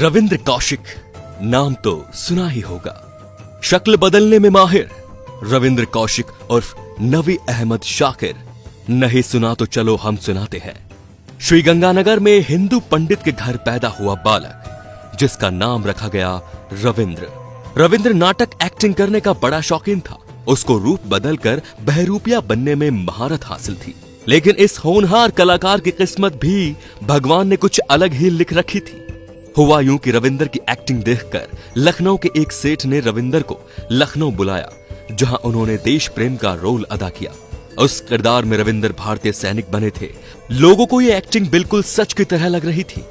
रविंद्र कौशिक नाम तो सुना ही होगा। शक्ल बदलने में माहिर रविंद्र कौशिक उर्फ नवी अहमद शाकिर। नहीं सुना तो चलो हम सुनाते हैं। श्री गंगानगर में हिंदू पंडित के घर पैदा हुआ बालक जिसका नाम रखा गया रविंद्र। रविंद्र नाटक एक्टिंग करने का बड़ा शौकीन था। उसको रूप बदलकर बहरूपिया बनने में महारत हासिल थी। लेकिन इस होनहार कलाकार की किस्मत भी भगवान ने कुछ अलग ही लिख रखी थी। हुआ यूं कि रविंद्र की एक्टिंग देखकर लखनऊ के एक सेठ ने रविंद्र को लखनऊ बुलाया, जहां उन्होंने देश प्रेम का रोल अदा किया। उस किरदार में रविंद्र भारतीय सैनिक बने थे। लोगों को ये एक्टिंग बिल्कुल सच की तरह लग रही थी।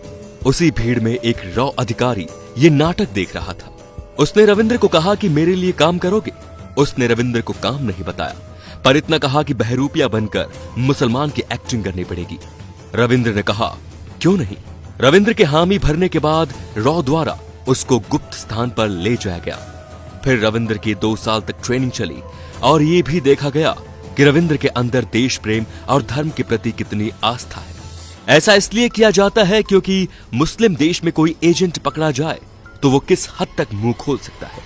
उसी भीड़ में एक रॉ अधिकारी ये नाटक देख रहा था। उसने रविंद्र को कहा कि मेरे लिए काम करोगे। उसने रविंद्र को काम नहीं बताया, पर इतना कहा कि बहरूपिया बनकर मुसलमान की एक्टिंग करनी पड़ेगी। रविंद्र ने कहा क्यों नहीं। रविंद्र के हामी भरने के बाद रॉ द्वारा उसको गुप्त स्थान पर ले जाया गया। फिर रविंद्र की 2 साल तक ट्रेनिंग चली और ये भी देखा गया कि रविंद्र के अंदर देश प्रेम और धर्म के प्रति कितनी आस्था है। ऐसा इसलिए किया जाता है क्योंकि मुस्लिम देश में कोई एजेंट पकड़ा जाए तो वो किस हद तक मुंह खोल सकता है।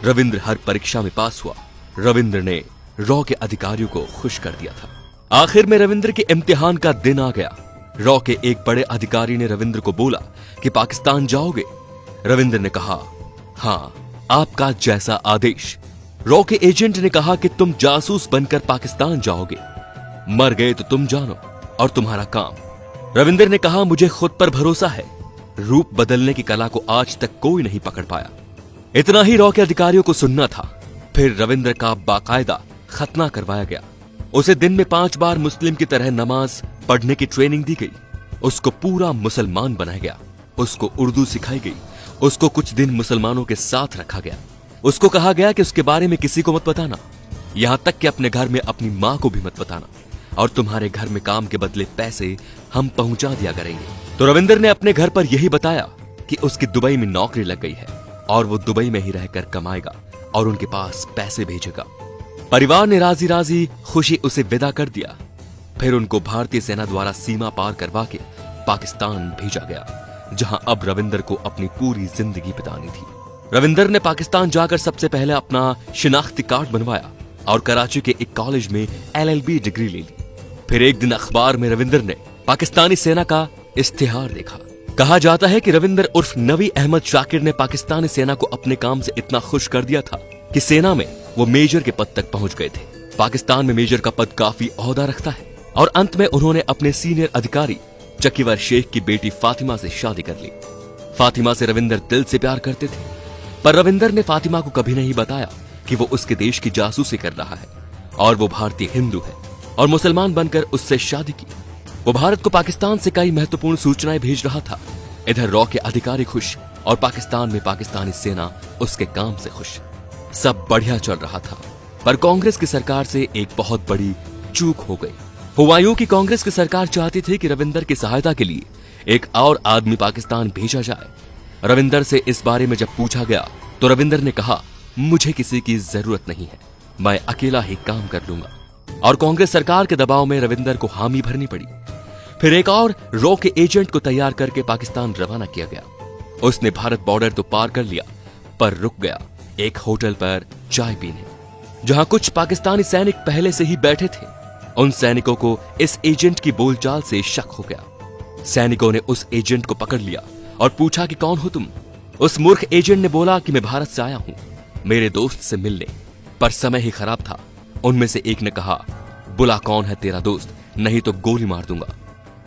रविंद्र हर परीक्षा में पास हुआ। रविंद्र ने रॉ के अधिकारियों को खुश कर दिया था। आखिर में रविंद्र के इम्तिहान का दिन आ गया। रॉ के एक बड़े अधिकारी ने रविंद्र को बोला कि पाकिस्तान जाओगे। रविंद्र ने कहा हां, आपका जैसा आदेश। रॉ के एजेंट ने कहा कि तुम जासूस बनकर पाकिस्तान जाओगे। मर गए तो तुम जानो और तुम्हारा काम। रविंद्र ने कहा मुझे खुद पर भरोसा है। रूप बदलने की कला को आज तक कोई नहीं पकड़ पाया। इतना ही रॉ के अधिकारियों को सुनना था। फिर रविंद्र का बाकायदा खतना करवाया गया। उसे दिन में 5 बार मुस्लिम की तरह नमाज पढ़ने की ट्रेनिंग दी गई। उसको पूरा मुसलमान बनाया गया। उसको उर्दू सिखाई गई। उसको कुछ दिन मुसलमानों के साथ रखा गया। उसको कहा गया कि उसके बारे में किसी को मत बताना, यहां तक कि अपने घर में अपनी मां को भी मत बताना, और तुम्हारे घर में काम के बदले पैसे हम पहुंचा दिया करेंगे। तो रविंद्र ने अपने घर पर यही बताया कि उसकी दुबई में नौकरी लग गई है और वो दुबई में ही रहकर कमाएगा और उनके पास पैसे भेजेगा। परिवार ने राजी राजी खुशी उसे विदा कर दिया। फिर उनको भारतीय सेना द्वारा सीमा पार करवा के पाकिस्तान भेजा गया, जहां अब रविंद्र को अपनी पूरी जिंदगी बितानी थी। रविंद्र ने पाकिस्तान जाकर सबसे पहले अपना शिनाख्ती कार्ड बनवाया और कराची के एक कॉलेज में LLB डिग्री ले ली। फिर एक दिन अखबार में रविंद्र ने पाकिस्तानी सेना का इश्तिहार देखा। कहा जाता है कि रविंद्र उर्फ नवी अहमद शाकिर ने पाकिस्तानी सेना को अपने काम से इतना खुश कर दिया था कि सेना में वो मेजर के पद तक पहुंच गए थे। पाकिस्तान में मेजर का पद काफी ओहदा रखता है। और अंत में उन्होंने अपने सीनियर अधिकारी चकीवर शेख की बेटी फातिमा से शादी कर ली। फातिमा से रविंद्र दिल से प्यार करते थे, पर रविंद्र ने फातिमा को कभी नहीं बताया कि वो उसके देश की जासूसी कर रहा है और वो भारतीय हिंदू है, और मुसलमान बनकर उससे शादी की। वो भारत को पाकिस्तान से कई महत्वपूर्ण सूचनाएं भेज रहा था। इधर रॉ के अधिकारी खुश और पाकिस्तान में पाकिस्तानी सेना उसके काम से खुश। सब बढ़िया चल रहा था, पर कांग्रेस की सरकार से एक बहुत बड़ी चूक हो गई। हुआ यूं कि कांग्रेस की सरकार चाहती थी कि रविंद्र की सहायता के लिए एक और आदमी पाकिस्तान भेजा जाए। रविंद्र से इस बारे में जब पूछा गया तो रविंद्र ने कहा मुझे किसी की जरूरत नहीं है, मैं अकेला ही काम कर लूंगा। और कांग्रेस सरकार के दबाव में रविंद्र को हामी भरनी पड़ी। फिर एक और रॉ के एजेंट को तैयार करके पाकिस्तान रवाना किया गया। उसने भारत बॉर्डर तो पार कर लिया, पर रुक गया एक होटल पर चाय पीने, जहां कुछ पाकिस्तानी सैनिक पहले से ही बैठे थे। उन सैनिकों को इस एजेंट की बोलचाल से शक हो गया। सैनिकों ने उस एजेंट को पकड़ लिया और पूछा कि कौन हो तुम। उस मूर्ख एजेंट ने बोला कि मैं भारत से आया हूं मेरे दोस्त से मिलने, पर समय ही खराब था। उनमें से एक ने कहा बुला कौन है तेरा दोस्त, नहीं तो गोली मार दूंगा।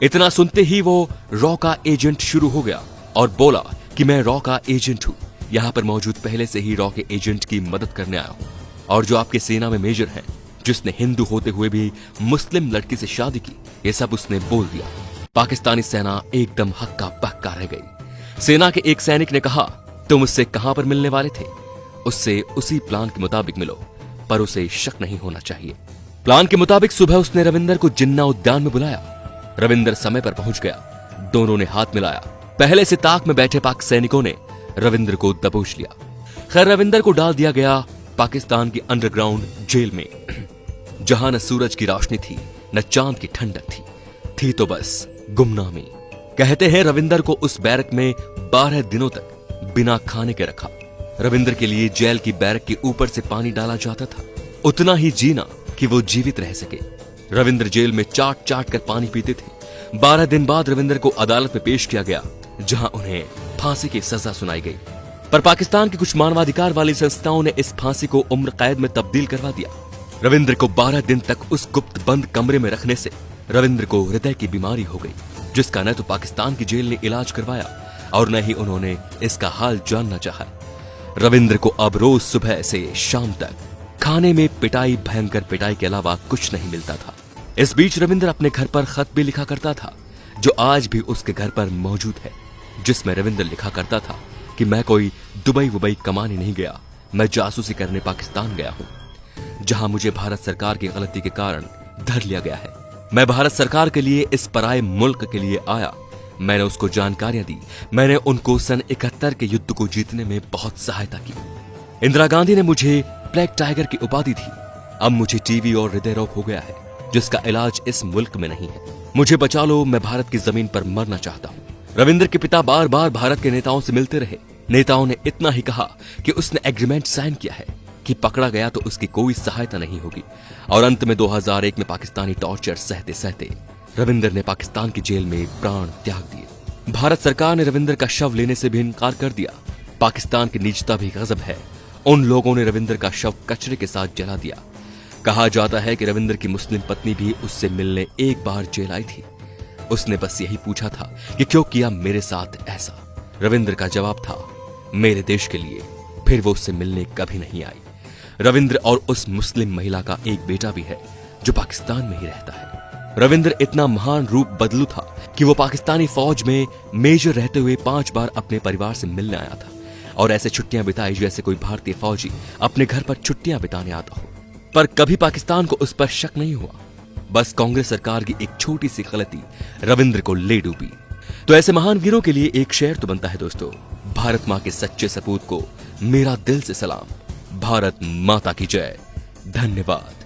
इतना सुनते ही वो रॉ का एजेंट शुरू हो गया और बोला कि मैं रॉ का एजेंट हूं, यहां पर मौजूद पहले से ही रॉ के एजेंट की मदद करने आया हूं, और जो आपके सेना में मेजर हैं, जिसने हिंदू होते हुए भी मुस्लिम लड़की से शादी की, ये सब उसने बोल दिया। पाकिस्तानी सेना एकदम हक्का बक्का रह गई। सेना के एक सैनिक ने कहा तुम उससे कहां पर मिलने वाले थे? उससे उसी प्लान के मुताबिक मिलो, पर उसे शक नहीं होना चाहिए। प्लान के मुताबिक सुबह उसने रविंद्र को जिन्ना उद्यान में बुलाया। रविंद्र समय पर पहुंच गया। दोनों ने हाथ मिलाया। पहले से ताक में बैठे पाक सैनिकों ने रविंद्र को दबोच लिया। खैर रविंद्र को डाल दिया गया पाकिस्तान की अंडरग्राउंड जेल में, जहां न सूरज की रोशनी थी न चांद की ठंडक थी तो बस गुमनामी। कहते हैं रविंदर को उस बैरक में 12 दिनों तक बिना खाने के रखा। रविंदर के लिए जेल की बैरक के ऊपर से पानी डाला जाता था, उतना ही जीना कि वो जीवित रह सके। रविंदर जेल में चाट चाट कर पानी पीते थे। 12 दिन बाद रविंदर को अदालत में पेश किया गया, जहां उन्हें फांसी की सजा सुनाई गई। पर पाकिस्तान की कुछ मानवाधिकार वाली संस्थाओं ने इस फांसी को उम्र कैद में तब्दील करवा दिया। रविंद्र को 12 दिन तक उस गुप्त बंद कमरे में रखने से रविंद्र को हृदय की बीमारी हो गई, जिसका न तो पाकिस्तान की जेल ने इलाज करवाया और न ही उन्होंने इसका हाल जानना चाहा। रविंद्र को अब रोज सुबह से शाम तक खाने में पिटाई, भयंकर पिटाई के अलावा कुछ नहीं मिलता था। इस बीच रविंद्र अपने घर पर खत भी लिखा करता था, जो आज भी उसके घर पर मौजूद है, जिसमें रविंद्र लिखा करता था कि मैं कोई दुबई वुबई कमाने नहीं गया, मैं जासूसी करने पाकिस्तान गया हूं, जहां मुझे भारत सरकार की गलती के कारण धर लिया गया है। मैं भारत सरकार के लिए इस पराये मुल्क के लिए आया। मैंने उसको जानकारियां दी, मैंने उनको सन 71 के युद्ध को जीतने में बहुत सहायता की। इंदिरा गांधी ने मुझे ब्लैक टाइगर की उपाधि दी। अब मुझे टीबी और हृदय रोग हो गया है, जिसका इलाज इस मुल्क में नहीं है। मुझे बचा लो, मैं भारत की जमीन पर मरना चाहता हूँ। रविंद्र के पिता बार बार भारत के नेताओं से मिलते रहे। नेताओं ने इतना ही कहा कि उसने एग्रीमेंट साइन किया है कि पकड़ा गया तो उसकी कोई सहायता नहीं होगी। और अंत में 2001 में पाकिस्तानी टॉर्चर सहते सहते रविंद्र ने पाकिस्तान की जेल में प्राण त्याग दिए। भारत सरकार ने रविंद्र का शव लेने से भी इनकार कर दिया। पाकिस्तान की नीचता भी गजब है। उन लोगों ने रविंद्र का शव कचरे के साथ जला दिया। कहा जाता है कि रविंद्र की मुस्लिम पत्नी भी उससे मिलने एक बार जेल आई थी। उसने बस यही पूछा था कि क्यों किया मेरे साथ ऐसा। रविंद्र का जवाब था, मेरे देश के लिए। फिर वो उससे मिलने कभी नहीं आई। रविंद्र और उस मुस्लिम महिला का एक बेटा भी है, जो पाकिस्तान में ही रहता है। रविंद्र इतना महान रूप बदलू था कि वो पाकिस्तानी फौज में मेजर रहते हुए 5 बार अपने परिवार से मिलने आया था और ऐसे छुट्टियां बिताई जैसे कोई भारतीय फौजी अपने घर पर छुट्टियां बिताने आता हो। पर कभी पाकिस्तान को उस पर शक नहीं हुआ। बस कांग्रेस सरकार की एक छोटी सी गलती रविंद्र को ले डूबी। तो ऐसे महान वीरों के लिए एक शेर तो बनता है दोस्तों, भारत मां के सच्चे सपूत को मेरा दिल से सलाम। भारत माता की जय। धन्यवाद।